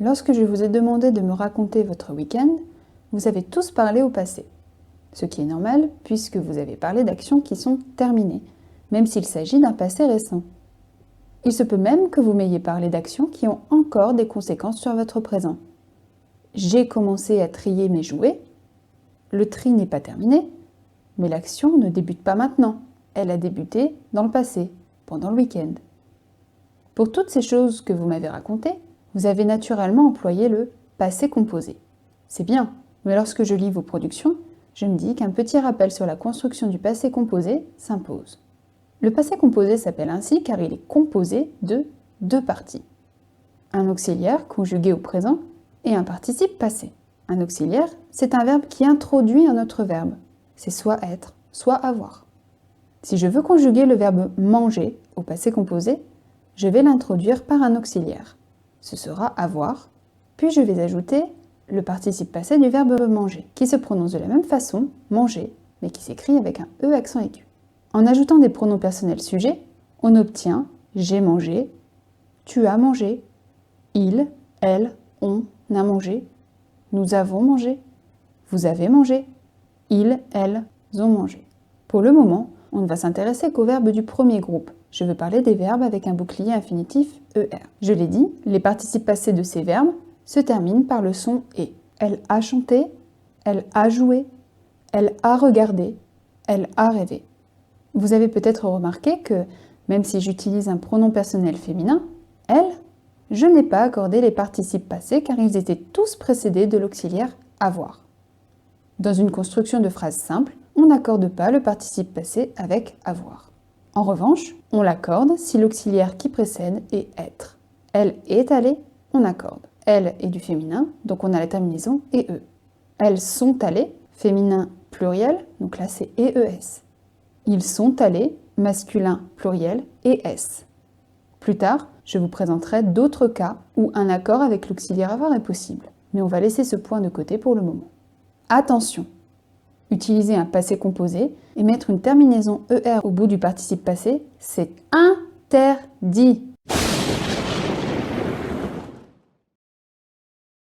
Lorsque je vous ai demandé de me raconter votre week-end, vous avez tous parlé au passé. Ce qui est normal puisque vous avez parlé d'actions qui sont terminées, même s'il s'agit d'un passé récent. Il se peut même que vous m'ayez parlé d'actions qui ont encore des conséquences sur votre présent. J'ai commencé à trier mes jouets. Le tri n'est pas terminé, mais l'action ne débute pas maintenant. Elle a débuté dans le passé, pendant le week-end. Pour toutes ces choses que vous m'avez racontées, vous avez naturellement employé le passé composé. C'est bien, mais lorsque je lis vos productions, je me dis qu'un petit rappel sur la construction du passé composé s'impose. Le passé composé s'appelle ainsi car il est composé de deux parties. Un auxiliaire conjugué au présent et un participe passé. Un auxiliaire, c'est un verbe qui introduit un autre verbe. C'est soit être, soit avoir. Si je veux conjuguer le verbe manger au passé composé, je vais l'introduire par un auxiliaire. Ce sera avoir, puis je vais ajouter le participe passé du verbe manger, qui se prononce de la même façon, manger, mais qui s'écrit avec un E accent aigu. En ajoutant des pronoms personnels sujets, on obtient j'ai mangé, tu as mangé, il, elle, on a mangé, nous avons mangé, vous avez mangé, ils, elles ont mangé. Pour le moment, on ne va s'intéresser qu'aux verbes du premier groupe. Je veux parler des verbes avec un bouclier infinitif ER. Je l'ai dit, les participes passés de ces verbes se terminent par le son « et ». Elle a chanté, elle a joué, elle a regardé, elle a rêvé. Vous avez peut-être remarqué que, même si j'utilise un pronom personnel féminin, elle, je n'ai pas accordé les participes passés car ils étaient tous précédés de l'auxiliaire avoir. Dans une construction de phrase simple, on n'accorde pas le participe passé avec avoir. En revanche, on l'accorde si l'auxiliaire qui précède est être. Elle est allée, on accorde. Elle est du féminin, donc on a la terminaison EE. Elles sont allées, féminin pluriel, donc là c'est EES. Ils sont allés, masculin pluriel, ES. Plus tard, je vous présenterai d'autres cas où un accord avec l'auxiliaire avoir est possible, mais on va laisser ce point de côté pour le moment. Attention! Utiliser un passé composé et mettre une terminaison ER au bout du participe passé, c'est interdit!